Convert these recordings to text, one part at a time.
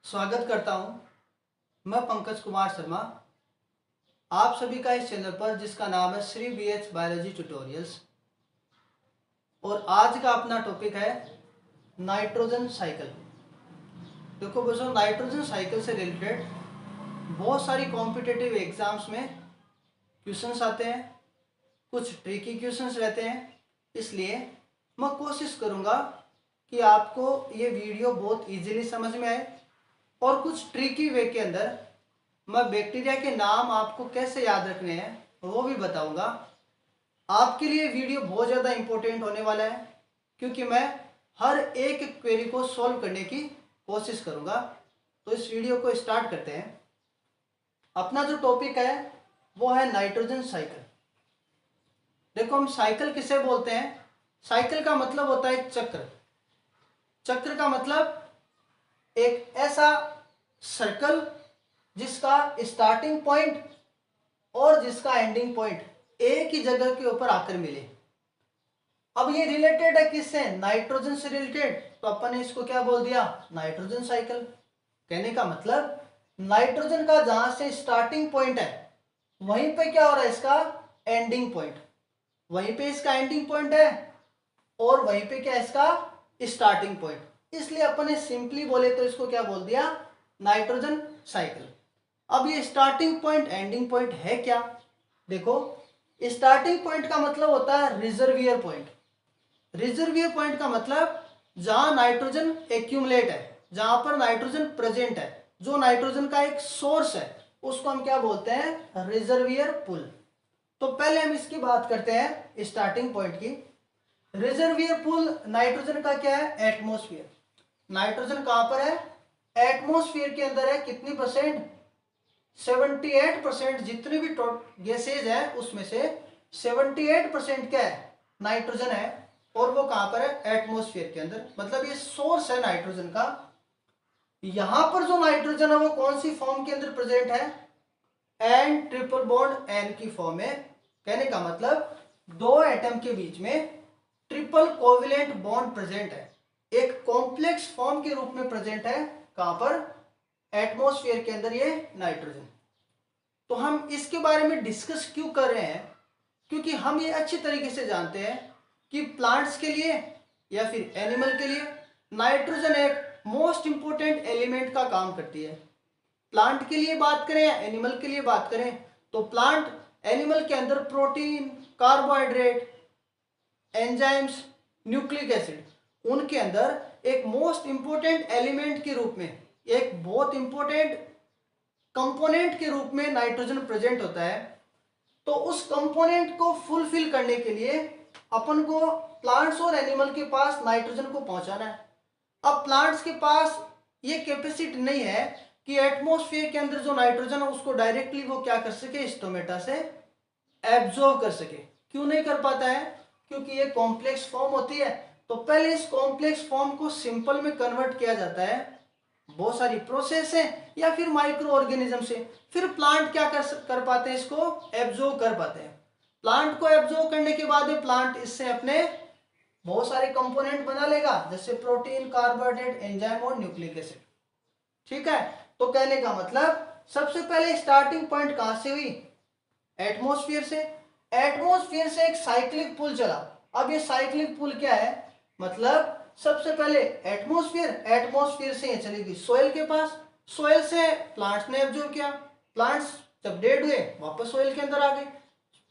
स्वागत करता हूं। मैं पंकज कुमार शर्मा, आप सभी का इस चैनल पर जिसका नाम है श्री BH बायोलॉजी ट्यूटोरियल्स। और आज का अपना टॉपिक है नाइट्रोजन साइकिल। देखो बच्चों, नाइट्रोजन साइकिल से रिलेटेड बहुत सारी कॉम्पिटिटिव एग्जाम्स में क्वेश्चंस आते हैं, कुछ ट्रिकी क्वेश्चंस रहते हैं। इसलिए मैं कोशिश करूंगा कि आपको ये वीडियो बहुत इजीली समझ में आए और कुछ ट्रिकी वे के अंदर मैं बैक्टीरिया के नाम आपको कैसे याद रखने हैं वो भी बताऊंगा। आपके लिए वीडियो बहुत ज़्यादा इंपॉर्टेंट होने वाला है क्योंकि मैं हर एक क्वेरी को सॉल्व करने की कोशिश करूंगा। तो इस वीडियो को स्टार्ट करते हैं। अपना जो टॉपिक है वो है नाइट्रोजन साइकिल। देखो, हम साइकिल किसे बोलते हैं? साइकिल का मतलब होता है चक्र। चक्र का मतलब एक ऐसा सर्कल जिसका स्टार्टिंग पॉइंट और जिसका एंडिंग पॉइंट एक ही जगह के ऊपर आकर मिले। अब ये रिलेटेड है किससे? नाइट्रोजन से रिलेटेड, तो अपन ने इसको क्या बोल दिया? Nitrogen cycle. कहने का मतलब नाइट्रोजन का जहां से स्टार्टिंग पॉइंट है वहीं पे क्या हो रहा है? इसका एंडिंग पॉइंट। वहीं पे इसका एंडिंग पॉइंट है और वहीं पे क्या है? इसका स्टार्टिंग पॉइंट। इसलिए अपन ने सिंपली बोले तो इसको क्या बोल दिया? Nitrogen cycle. अब ये स्टार्टिंग पॉइंट एंडिंग पॉइंट है क्या? देखो, स्टार्टिंग पॉइंट का मतलब होता है रिजर्वियर पॉइंट। रिजर्वियर पॉइंट का मतलब जहां नाइट्रोजन एक्यूमुलेट है, जहां पर नाइट्रोजन प्रेजेंट है, जो नाइट्रोजन का एक सोर्स है, उसको हम क्या बोलते हैं? रिजर्वियर पुल। तो पहले हम इसकी बात करते हैं स्टार्टिंग पॉइंट की। रिजर्वियर पुल नाइट्रोजन का क्या है? एटमोस्फियर। नाइट्रोजन कहां पर है? एटमोस्फियर के अंदर है। कितनी परसेंट? 78%। जितनी भी गैसेज है उसमें से 78% क्या है? नाइट्रोजन है। और वो कहां पर है? एटमोस्फियर के अंदर। मतलब ये सोर्स है नाइट्रोजन का। यहां पर जो नाइट्रोजन है वो कौन सी फॉर्म के अंदर प्रेजेंट है? एन ट्रिपल बॉन्ड एन की फॉर्म में। कहने का मतलब दो एटम के बीच में ट्रिपल कोवेलेंट बॉन्ड प्रेजेंट है, एक कॉम्प्लेक्स फॉर्म के रूप में प्रेजेंट है। कहां पर? एटमॉस्फेयर के अंदर ये नाइट्रोजन। तो हम इसके बारे में डिस्कस क्यों कर रहे हैं? क्योंकि हम ये अच्छी तरीके से जानते हैं कि प्लांट्स के लिए या फिर एनिमल के लिए नाइट्रोजन एक मोस्ट इंपोर्टेंट एलिमेंट का काम करती है। प्लांट के लिए बात करें या एनिमल के लिए बात करें, तो प्लांट एनिमल के अंदर protein, carbohydrate, enzymes, nucleic acid, उनके अंदर एक मोस्ट इंपोर्टेंट एलिमेंट के रूप में, एक बहुत इंपोर्टेंट कंपोनेंट के रूप में नाइट्रोजन प्रेजेंट होता है। तो उस कंपोनेंट को फुलफिल करने के लिए अपन को प्लांट्स और एनिमल के पास नाइट्रोजन को पहुंचाना है। अब प्लांट्स के पास ये कैपेसिटी नहीं है कि एटमॉस्फेयर के अंदर जो नाइट्रोजन है उसको डायरेक्टली वो क्या कर सके? स्टोमेटा से एब्जॉर्ब कर सके। क्यों नहीं कर पाता है? क्योंकि ये कॉम्प्लेक्स फॉर्म होती है। तो पहले इस कॉम्प्लेक्स फॉर्म को सिंपल में कन्वर्ट किया जाता है, बहुत सारी प्रोसेस है या फिर माइक्रो ऑर्गेनिज्म से। फिर प्लांट क्या कर पाते हैं? इसको एब्जॉर्ब कर पाते हैं। प्लांट को एब्जॉर्ब करने के बाद प्लांट इससे अपने बहुत सारे कंपोनेंट बना लेगा, जैसे प्रोटीन, कार्बोहाइड्रेट, एंजाइम और न्यूक्लिक एसिड। ठीक है। तो कहने का मतलब सबसे पहले स्टार्टिंग पॉइंट कहां से हुई? एटमॉस्फेयर से। एटमॉस्फेयर से एक साइक्लिक पुल चला। अब ये साइक्लिक पुल क्या है? मतलब सबसे पहले एटमॉस्फेयर, एटमॉस्फेयर से ये चलेगी सोयल के पास, सोयल से प्लांट्स ने एब्जॉर्ब किया, प्लांट्स जब डेड हुए वापस सोयल के अंदर आ गए,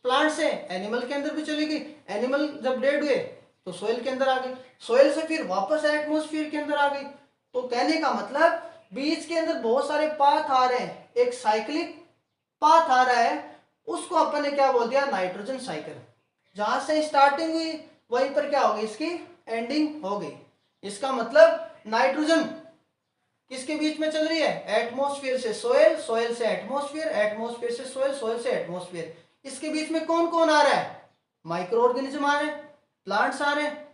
प्लांट से एनिमल के अंदर भी चलेगी, एनिमल जब डेड हुए तो सोयल के अंदर आ गई, सोयल से फिर वापस एटमॉस्फेयर के अंदर आ गई। तो कहने का मतलब बीच के अंदर बहुत सारे पाथ आ रहे हैं, एक साइक्लिक पाथ आ रहा है, उसको अपन ने क्या बोल दिया? Nitrogen cycle. जहां से स्टार्टिंग हुई वहीं पर क्या हो गई? इसकी एंडिंग हो गई। इसका मतलब नाइट्रोजन किसके बीच में चल रही है? एटमॉस्फेयर से सोयल, सोयल से एटमॉस्फेयर, एटमॉस्फेयर से सोयल, सोयल से एटमॉस्फेयर। इसके बीच में कौन कौन आ रहा है? माइक्रो ऑर्गेनिज्म आ रहे हैं, प्लांट्स आ रहे हैं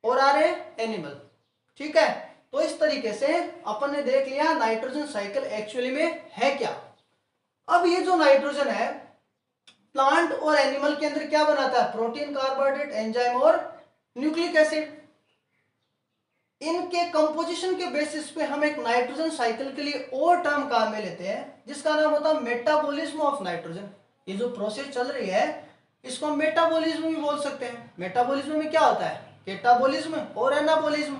और आ रहे हैं एनिमल। ठीक है। तो इस तरीके से अपन ने देख लिया नाइट्रोजन साइकिल एक्चुअली में है क्या। अब ये जो नाइट्रोजन है प्लांट और एनिमल के अंदर क्या बनाता है? प्रोटीन, कार्बोहाइड्रेट, एंजाइम और न्यूक्लिक एसिड। इनके कंपोजिशन के बेसिस पे हम एक नाइट्रोजन साइकिल के लिए और टर्म काम में लेते हैं जिसका नाम होता है मेटाबॉलिज्म ऑफ नाइट्रोजन। ये जो प्रोसेस चल रही है इसको हम मेटाबॉलिज्म भी बोल सकते हैं। मेटाबॉलिज्म में क्या होता है, कैटाबॉलिज्म और एनाबॉलिज्म,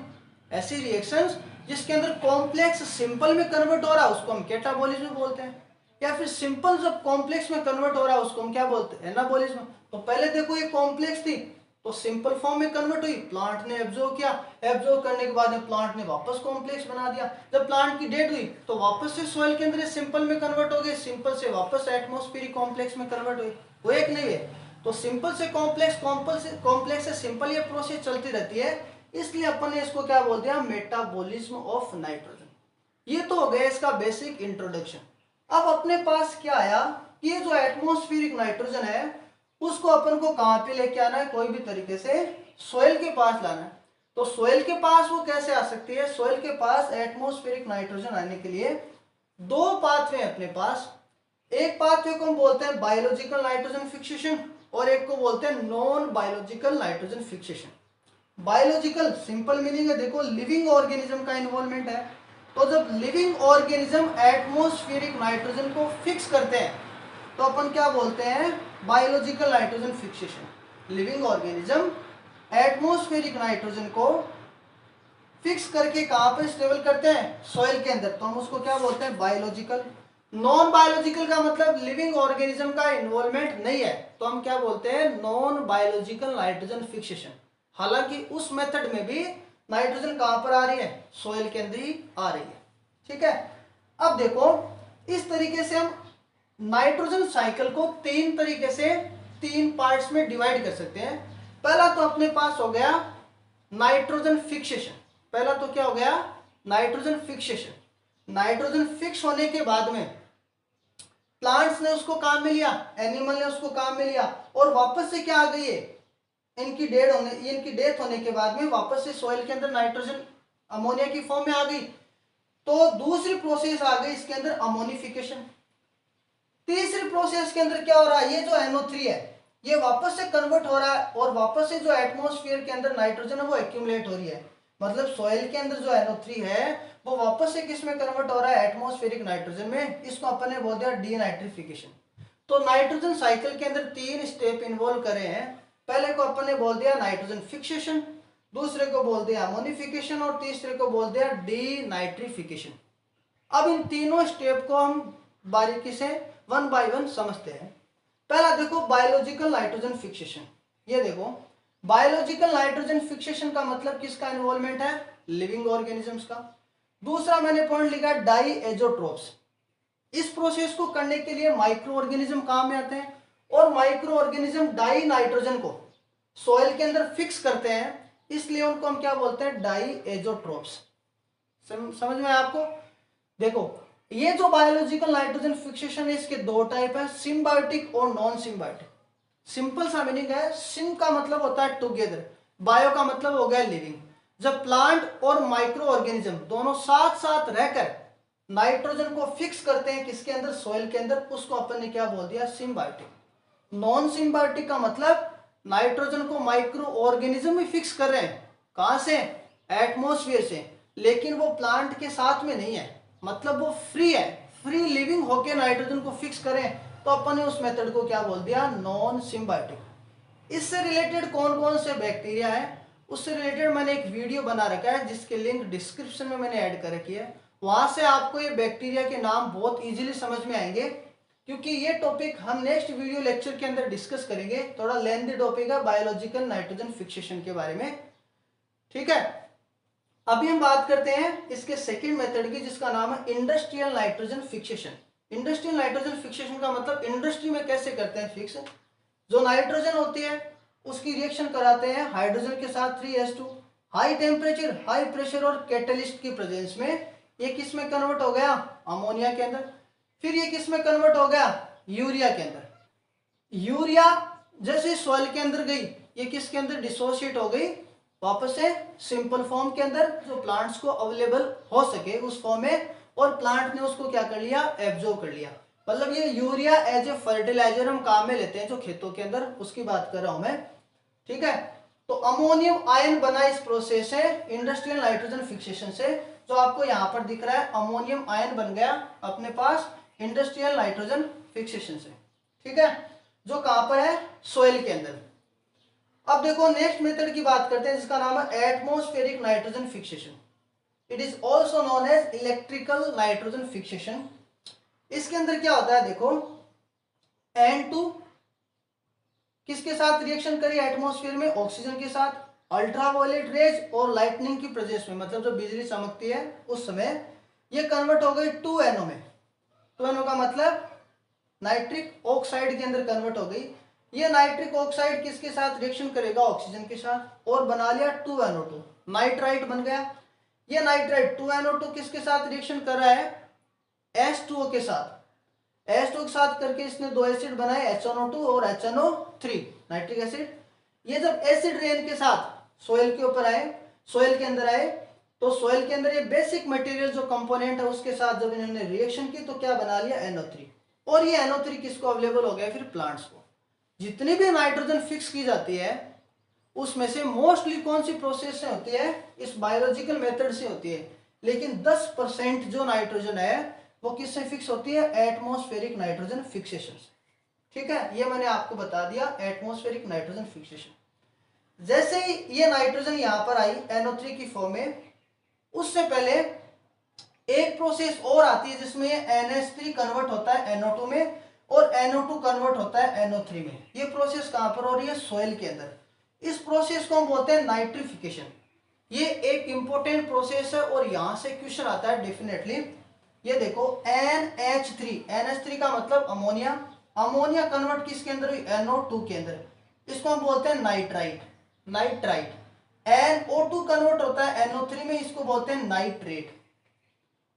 ऐसी रिएक्शंस जिसके अंदर कॉम्प्लेक्स सिंपल में कन्वर्ट हो रहा है उसको हम कैटाबॉलिज्म बोलते हैं, या फिर सिंपल जब कॉम्प्लेक्स में कन्वर्ट हो रहा है उसको हम क्या बोलते हैं, एनाबॉलिज्म। तो पहले देखो ये कॉम्प्लेक्स थी तो सिंपल फॉर्म में कन्वर्ट हुई, प्लांट ने एब्जॉर्ब किया, एब्जॉर्ब करने के बाद में प्लांट ने वापस कॉम्प्लेक्स बना दिया। जब प्लांट की डेथ हुई तो वापस से सॉइल के अंदर सिंपल में कन्वर्ट हो गए, सिंपल से वापस एटमॉस्फेरिक कॉम्प्लेक्स में कन्वर्ट हुई, वो एक नहीं है। तो सिंपल से कॉम्प्लेक्स, कॉम्प्लेक्स से सिंपल ये प्रोसेस चलती रहती है, इसलिए अपन ने इसको क्या बोल दिया, मेटाबॉलिज्म ऑफ नाइट्रोजन। ये तो हो गया इसका बेसिक इंट्रोडक्शन। अब अपने पास क्या आया कि ये जो एटमॉस्फेरिक नाइट्रोजन है उसको अपन को कहां पे लेके आना है, कोई भी तरीके से सोइल के पास लाना है। तो सोइल के पास वो कैसे आ सकती है, सोइल के पास एटमॉस्फेरिक नाइट्रोजन आने के लिए दो पाथवे अपने पास। एक पाथवे को हम बोलते हैं बायोलॉजिकल नाइट्रोजन फिक्सेशन और एक को बोलते हैं non biological nitrogen fixation. Biological simple meaning है, देखो लिविंग ऑर्गेनिज्म का इन्वॉल्वमेंट है। तो जब लिविंग ऑर्गेनिज्म एटमॉस्फेरिक नाइट्रोजन को फिक्स करते हैं तो अपन क्या बोलते हैं, biological nitrogen fixation. Living organism atmospheric nitrogen को फिक्स करके कहां पर स्टेबल करते हैं, सॉइल के अंदर, तो हम उसको क्या बोलते हैं, बायोलॉजिकल। नॉन बायोलॉजिकल का मतलब लिविंग ऑर्गेनिज्म का इन्वॉल्वमेंट नहीं है तो हम क्या बोलते हैं, नॉन बायोलॉजिकल नाइट्रोजन फिक्सेशन। हालांकि उस मेथड में भी नाइट्रोजन कहां पर आ रही है, सॉइल के अंदर ही आ रही है। ठीक है, अब देखो इस तरीके से हम नाइट्रोजन साइकिल को तीन तरीके से तीन पार्ट्स में डिवाइड कर सकते हैं। पहला तो अपने पास हो गया नाइट्रोजन फिक्सेशन। पहला तो क्या हो गया, नाइट्रोजन फिक्सेशन। नाइट्रोजन फिक्स होने के बाद में प्लांट्स ने उसको काम में लिया, एनिमल ने उसको काम में लिया और वापस से क्या आ गई है, इनकी डेथ होने के बाद में वापस से सॉइल के अंदर नाइट्रोजन अमोनिया की फॉर्म में आ गई। तो दूसरी प्रोसेस आ गई इसके अंदर अमोनिफिकेशन। तीसरी प्रोसेस के अंदर क्या हो रहा है, ये जो NO3 है ये वापस से कन्वर्ट हो रहा है और वापस से जो एटमॉस्फेयर के अंदर नाइट्रोजन है वो एक्यूमुलेट हो रही है। मतलब सॉइल के अंदर जो NO3 है वो वापस से किस में कन्वर्ट हो रहा है, एटमॉस्फेरिक नाइट्रोजन में। इसको अपन ने बोल दिया डीनाइट्रिफिकेशन। तो नाइट्रोजन साइकिल के अंदर तीन स्टेप इन्वॉल्व करे हैं। पहले को अपन ने बोल दिया नाइट्रोजन फिक्सेशन, दूसरे को बोल दिया अमोनिफिकेशन और तीसरे को बोल दिया डीनाइट्रिफिकेशन। अब इन तीनों स्टेप को हम बारीकी से वन बाय वन समझते हैं। पहला देखो बायोलॉजिकल नाइट्रोजन फिक्सेशन। ये देखो बायोलॉजिकल नाइट्रोजन फिक्सेशन का मतलब किसका इन्वॉल्वमेंट है, लिविंग ऑर्गेनिजम्स का। दूसरा मैंने पॉइंट लिखा डाईएजोट्रोप्स। इस प्रोसेस को करने के लिए माइक्रो ऑर्गेनिज्म काम में आते हैं और माइक्रो ऑर्गेनिज्म डाई नाइट्रोजन को सॉइल के अंदर फिक्स करते हैं, इसलिए उनको हम क्या बोलते हैं, डाईएजोट्रोप्स। समझ में आपको। देखो ये जो बायोलॉजिकल नाइट्रोजन फिक्सेशन है इसके दो टाइप है, सिम्बायोटिक और नॉन सिम्बायोटिक। सिंपल सा मीनिंग है, सिम का मतलब होता है टुगेदर, बायो का मतलब हो गया लिविंग। जब प्लांट और माइक्रो ऑर्गेनिज्म दोनों साथ साथ रहकर नाइट्रोजन को फिक्स करते हैं किसके अंदर, सॉइल के अंदर, उसको अपन ने क्या बोल दिया, सिम्बायोटिक। नॉन सिम्बायोटिक का मतलब नाइट्रोजन को माइक्रो ऑर्गेनिज्म भी फिक्स कर रहे हैं, कहां से, एटमॉस्फेयर से, लेकिन वो प्लांट के साथ में नहीं है, मतलब वो फ्री है, फ्री लिविंग होके नाइट्रोजन को फिक्स करें, तो अपन ने उस मेथड को क्या बोल दिया, नॉन सिम्बायोटिक। इससे रिलेटेड कौन कौन से बैक्टीरिया है उससे रिलेटेड मैंने एक वीडियो बना रखा है जिसके लिंक डिस्क्रिप्शन में मैंने ऐड कर रखी है। वहां से आपको ये बैक्टीरिया के नाम बहुत इजीली समझ में आएंगे, क्योंकि ये टॉपिक हम नेक्स्ट वीडियो लेक्चर के अंदर डिस्कस करेंगे। थोड़ा लेंथी टॉपिक है बायोलॉजिकल नाइट्रोजन फिक्सेशन के बारे में। ठीक है, अभी हम बात करते हैं इसके सेकंड मेथड की जिसका नाम है industrial nitrogen fixation. Industrial nitrogen fixation का मतलब इंडस्ट्री में कैसे करते हैं फिक्स। जो नाइट्रोजन होती है उसकी रिएक्शन कराते हैं हाइड्रोजन के साथ 3s2, high temperature, high pressure और कैटलिस्ट की प्रेजेंस में ये किस में कन्वर्ट हो गया, अमोनिया के अंदर। फिर ये किस में कन्वर्ट हो गया, यूरिया के अंदर। यूरिया जैसे सॉइल के अंदर गई ये किसके अंदर डिसोसिएट हो गई, वापस से सिंपल फॉर्म के अंदर, जो प्लांट्स को अवेलेबल हो सके उस फॉर्म में, और प्लांट ने उसको क्या कर लिया, एब्जॉर्ब कर लिया। मतलब ये यूरिया एज ए फर्टिलाइजर हम काम में लेते हैं जो खेतों के अंदर, उसकी बात कर रहा हूं मैं। ठीक है, तो अमोनियम आयन बना इस प्रोसेस से, इंडस्ट्रियल नाइट्रोजन फिक्सेशन से। जो आपको यहाँ पर दिख रहा है अमोनियम आयन बन गया अपने पास इंडस्ट्रियल नाइट्रोजन फिक्सेशन से, ठीक है, जो कहां पर है, सोइल के अंदर। अब देखो नेक्स्ट मेथड की बात करते हैं जिसका नाम है atmospheric nitrogen fixation. It is also known as electrical nitrogen fixation. इसके अंदर क्या होता है, देखो N2 किसके साथ रिएक्शन करी एटमॉस्फेयर में, ऑक्सीजन के साथ, अल्ट्रावायलेट रेज और लाइटनिंग की प्रेजेंस में, मतलब जब बिजली चमकती है उस समय ये कन्वर्ट हो गई 2NO में। 2NO का मतलब नाइट्रिक ऑक्साइड के अंदर कन्वर्ट हो गई। ये नाइट्रिक ऑक्साइड किसके साथ रिएक्शन करेगा, ऑक्सीजन के साथ, और बना लिया 2NO2, नाइट्राइट बन गया। ये नाइट्राइट 2NO2 किसके साथ रिएक्शन कर रहा है, H2O के साथ। H2O के साथ करके इसने दो एसिड बनाए HNO2 और HNO3 नाइट्रिक एसिड। ये जब एसिड रेन के साथ सोइल के ऊपर आए, सोइल के अंदर आए, तो सोइल के अंदर ये बेसिक मटेरियल जो कंपोनेंट है उसके साथ जब इन्होंने रिएक्शन की तो क्या बना लिया NO3। और ये NO3 किसको अवेलेबल हो गया, फिर प्लांट्स को। जितनी भी नाइट्रोजन फिक्स की जाती है उसमें से मोस्टली कौन सी प्रोसेस से होती है, इस बायोलॉजिकल मेथड से होती है, लेकिन 10% जो नाइट्रोजन है वो किससे फिक्स होती है, एटमॉस्फेरिक नाइट्रोजन फिक्सेशन से, ठीक है। ये मैंने आपको बता दिया एटमॉस्फेरिक नाइट्रोजन फिक्सेशन। जैसे ही ये नाइट्रोजन यहां पर आई NO3 की फॉर्म में, उससे पहले एक प्रोसेस और आती है जिसमें ये NH3 कन्वर्ट होता है NO2 में और NO2 कन्वर्ट होता है NO3 में। ये प्रोसेस कहां पर हो रही है, सोइल के अंदर। इस प्रोसेस को हम बोलते हैं नाइट्रिफिकेशन। ये एक इंपॉर्टेंट प्रोसेस है और यहां से क्वेश्चन आता है डेफिनेटली। ये देखो NH3 का मतलब अमोनिया, अमोनिया कन्वर्ट किसके अंदर हुई, NO2 के अंदर। इसको हम बोलते हैं नाइट्राइट, नाइट्राइट। NO2 कन्वर्ट होता है NO3 में, इसको बोलते हैं नाइट्रेट।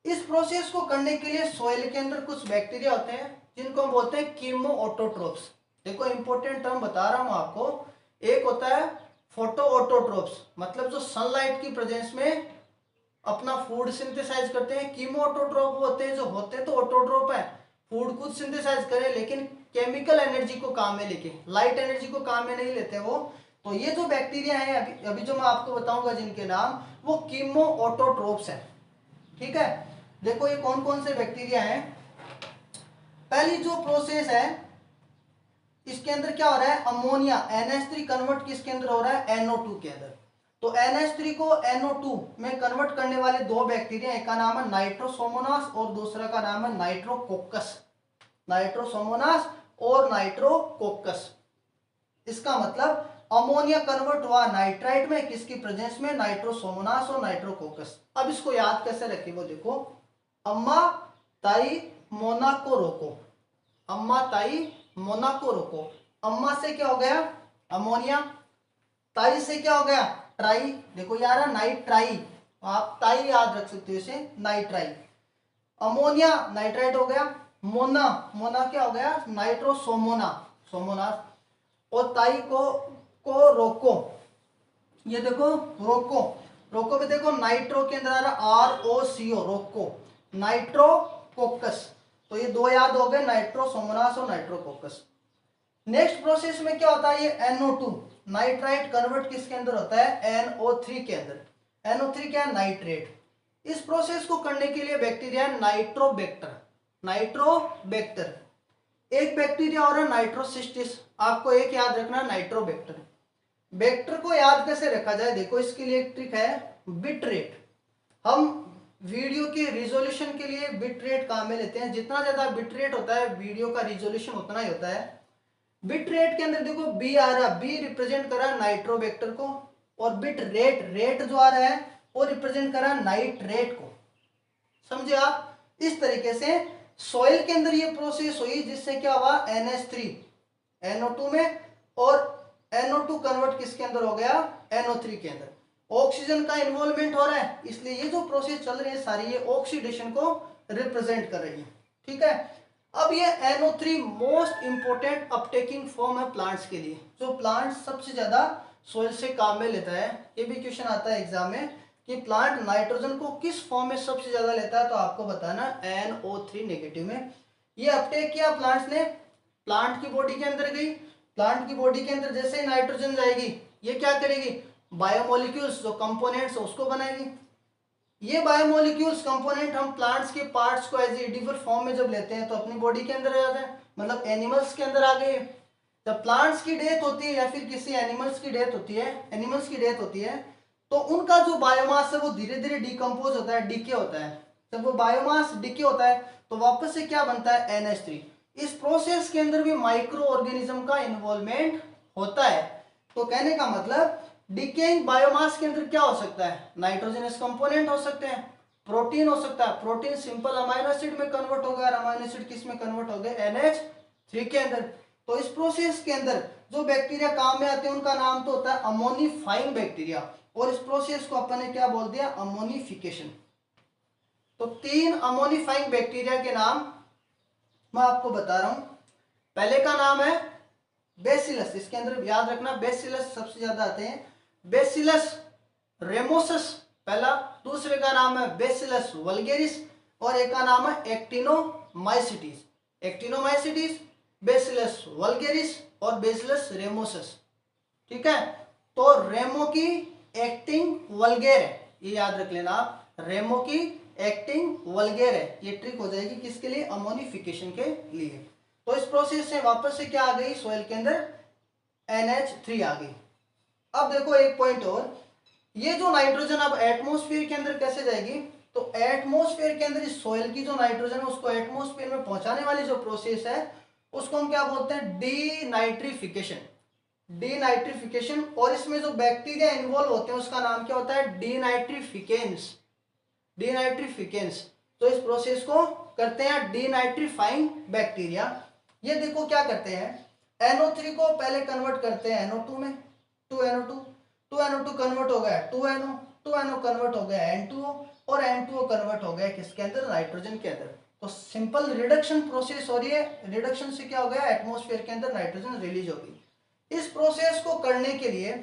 इस प्रोसेस को करने के लिए सोइल के अंदर कुछ बैक्टीरिया होते हैं जिनको हम बोलते हैं कीमो ऑटोट्रोप्स। देखो इंपॉर्टेंट टर्म बता रहा हूं आपको। एक होता है फोटो ऑटोट्रोप्स, मतलब जो सनलाइट की प्रेजेंस में अपना फूड सिंथेसाइज करते हैं। कीमो ऑटोट्रोप होते हैं जो होते तो ऑटोट्रोप है, फूड खुद सिंथेसाइज करें लेकिन केमिकल एनर्जी को काम में लेके, लाइट एनर्जी को काम में नहीं लेते वो। तो ये जो बैक्टीरिया है अभी जो मैं आपको बताऊंगा जिनके नाम, वो कीमो ऑटोट्रोप्स है, ठीक है। देखो ये कौन कौन से बैक्टीरिया हैं। पहली जो प्रोसेस है इसके अंदर क्या हो रहा है, अमोनिया NH3 कन्वर्ट किसके अंदर हो रहा है, NO2 के अंदर। तो NH3 को NO2 में कन्वर्ट करने वाले दो बैक्टीरिया, एक का नाम है नाइट्रोसोमोनास और दूसरा का नाम है नाइट्रोकोकस। नाइट्रोसोमोनास और नाइट्रोकोकस। इसका मतलब अमोनिया कन्वर्ट हुआ नाइट्राइट में, किसकी प्रेजेंस में, नाइट्रोसोमोनास और नाइट्रोकोकस। अब इसको याद कैसे रखें, वो देखो, अम्मा ताई मोनाको रोको, अम्मा ताई मोनाको रोको। अम्मा से क्या हो गया, अमोनिया, ताई से क्या हो गया, ट्राई। देखो यार नाइट्राई, आप ताई याद रख सकते हो इसे, नाइट्राई। अमोनिया नाइट्राइट हो गया, मोना, मोना क्या हो गया, नाइट्रोसोमोना, सोमोनास। और ताई को रोको, ये देखो रोको, रोको पे देखो नाइट्रो के अंदर आ रहा ROCO, रोको, नाइट्रोकोकस। तो ये दो याद हो गए, नाइट्रोसोमोनास और नाइट्रोकोकस। नेक्स्ट प्रोसेस में क्या होता है, ये NO2 नाइट्राइट कन्वर्ट किसके अंदर होता है, NO3 के अंदर। NO3 क्या है, नाइट्रेट। इस प्रोसेस को करने के लिए बैक्टीरिया नाइट्रोबैक्टर, नाइट्रोबैक्टर। एक बैक्टीरिया और है नाइट्रोसिस्टिस, आपको एक याद रखना नाइट्रोबैक्टर। बैक्टर को याद कैसे रखा जाए, देखो इसके लिए एक ट्रिक है, बिट रेट। हम वीडियो के रिजोल्यूशन के लिए बिट रेट काम में लेते हैं। जितना ज्यादा बिट रेट होता है वीडियो का रिजोल्यूशन उतना ही होता है। बिट रेट के अंदर देखो बी आ रहा, बी रिप्रेजेंट कर रहा है नाइट्रोबैक्टर को, और बिट रेट, रेट जो आ रहा है वो रिप्रेजेंट कर रहा है नाइट्रेट को। समझे आप। इस तरीके से सॉइल के अंदर ये प्रोसेस हुई जिससे क्या हुआ, NH3 NO2 में और NO2 कन्वर्ट किसके अंदर हो गया, NO3 के अंदर। ऑक्सीजन का इन्वॉल्वमेंट हो रहा है, इसलिए ये जो प्रोसेस चल रही है सारी ये ऑक्सीडेशन को रिप्रेजेंट कर रही है, ठीक है। अब ये NO3 मोस्ट इंपोर्टेंट अपटेकिंग फॉर्म है प्लांट्स के लिए, जो प्लांट सबसे ज्यादा सोइल से काम में लेता है। ये भी क्वेश्चन आता है एग्जाम में कि प्लांट नाइट्रोजन को किस फॉर्म में सबसे ज्यादा लेता है, तो आपको बताना NO3 नेगेटिव में। ये अपटेक किया प्लांट्स ने, प्लांट की बॉडी के अंदर गई, प्लांट की बॉडी के अंदर जैसे ही नाइट्रोजन जाएगी ये क्या करेगी, बायोमोलिक्यूल्स जो कंपोनेंट्स उसको बनाएगी। ये बायोमोलिक्यूल्स कंपोनेंट हम प्लांट्स के पार्ट्स को एज एडिबल फॉर्म में जब लेते हैं तो अपनी बॉडी के अंदर आ जाते हैं, मतलब एनिमल्स के अंदर आ गए। जब प्लांट्स की डेथ होती है या फिर किसी एनिमल्स की डेथ होती है, तो उनका जो बायोमास है वो धीरे धीरे डिकम्पोज होता है, डीके होता है। जब वो बायोमास डीके होता है तो वापस से क्या बनता है, NH3। इस प्रोसेस के अंदर भी माइक्रो ऑर्गेनिज्म का इन्वॉल्वमेंट होता है। तो कहने का मतलब डिकेइंग बायोमास के अंदर क्या हो सकता है, नाइट्रोजनस कंपोनेंट हो सकते हैं, प्रोटीन हो सकता है, प्रोटीन सिंपल अमाइनो एसिड में कन्वर्ट हो गया, अमाइनो एसिड किस में कन्वर्ट हो गए, NH3 के अंदर। तो इस प्रोसेस के अंदर जो बैक्टीरिया काम में आते हैं उनका नाम तो होता है अमोनिफाइंग बैक्टीरिया, और इस प्रोसेस को अपन ने क्या बोल दिया, अमोनिफिकेशन। तो 3 अमोनिफाइंग बैक्टीरिया के नाम मैं आपको बता रहा हूं। पहले का नाम है बेसिलस, इसके अंदर याद रखना बेसिलस सबसे ज्यादा आते हैं, बेसिलस रेमोसस पहला, दूसरे का नाम है बेसिलस वल्गेरिस, और एक का नाम है एक्टिनोमाइसिटीज। एक्टिनोमाइसिटीज, बेसिलस वल्गेरिस और बेसिलस रेमोसस। ठीक है, तो रेमो की एक्टिंग वल्गेर है, ये याद रख लेना आप, रेमो की एक्टिंग वल्गेर है, ये ट्रिक हो जाएगी किसके लिए, अमोनिफिकेशन के लिए। तो इस प्रोसेस से वापस से क्या आ गई, सोइल के अंदर NH3 आ गई। अब देखो एक पॉइंट और, ये जो नाइट्रोजन अब एटमॉस्फेयर के अंदर कैसे जाएगी, तो एटमॉस्फेयर के अंदर इस सोइल की जो नाइट्रोजन है उसको एटमॉस्फेयर में पहुंचाने वाली जो प्रोसेस है उसको हम क्या बोलते हैं, डीनाइट्रिफिकेशन। डीनाइट्रिफिकेशन, और इसमें जो बैक्टीरिया इन्वॉल्व होते हैं उसका नाम क्या होता है, डीनाइट्रिफिकेंस। डीनाइट्रिफिकेंस, तो इस प्रोसेस को करते हैं डीनाइट्रीफाइंग बैक्टीरिया। ये देखो क्या करते हैं, NO3 को पहले कन्वर्ट करते हैं NO2 में, 2NO2, 2NO2 कन्वर्ट हो गया 2NO, 2NO कन्वर्ट हो गया N2O, और N2O कन्वर्ट हो गया किसके अंदर, नाइट्रोजन के अंदर। तो सिंपल रिडक्शन प्रोसेस हो रही है, रिडक्शन से क्या हो गया, एटमॉस्फेयर के अंदर नाइट्रोजन रिलीज होगी। इस प्रोसेस को करने के लिए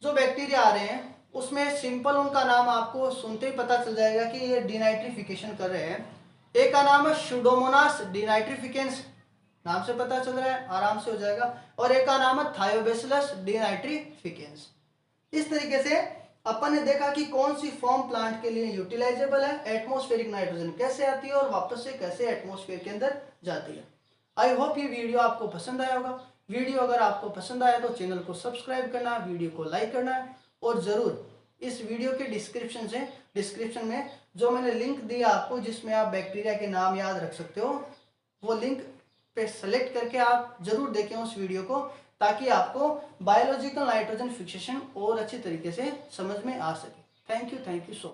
जो बैक्टीरिया आ रहे हैं उसमें सिंपल उनका नाम आपको सुनते ही पता चल जाएगा कि ये डीनाइट्रिफिकेशन कर रहे हैं। एक का नाम है सुडोमोनास डीनाइट्रिफिकेंस, नाम से पता चल रहा है, आराम से हो जाएगा, और एक का नाम है थायोबैसिलस डीनाइट्रिफिकेंस। इस तरीके से अपन ने देखा कि कौन सी फॉर्म प्लांट के लिए यूटिलाइजेबल है, एटमॉस्फेरिक नाइट्रोजन कैसे आती है और वापस से कैसे एटमॉस्फेयर के अंदर जाती है। आई होप ये वीडियो आपको पसंद आया होगा। वीडियो अगर आपको पसंद आया तो चैनल को सब्सक्राइब करना, वीडियो को लाइक करना, और जरूर इस वीडियो के डिस्क्रिप्शन में जो मैंने लिंक दिया आपको जिसमें आप बैक्टीरिया के नाम याद रख सकते हो, वो लिंक पे सेलेक्ट करके आप जरूर देखें उस वीडियो को, ताकि आपको बायोलॉजिकल नाइट्रोजन फिक्सेशन और अच्छी तरीके से समझ में आ सके। Thank you so much.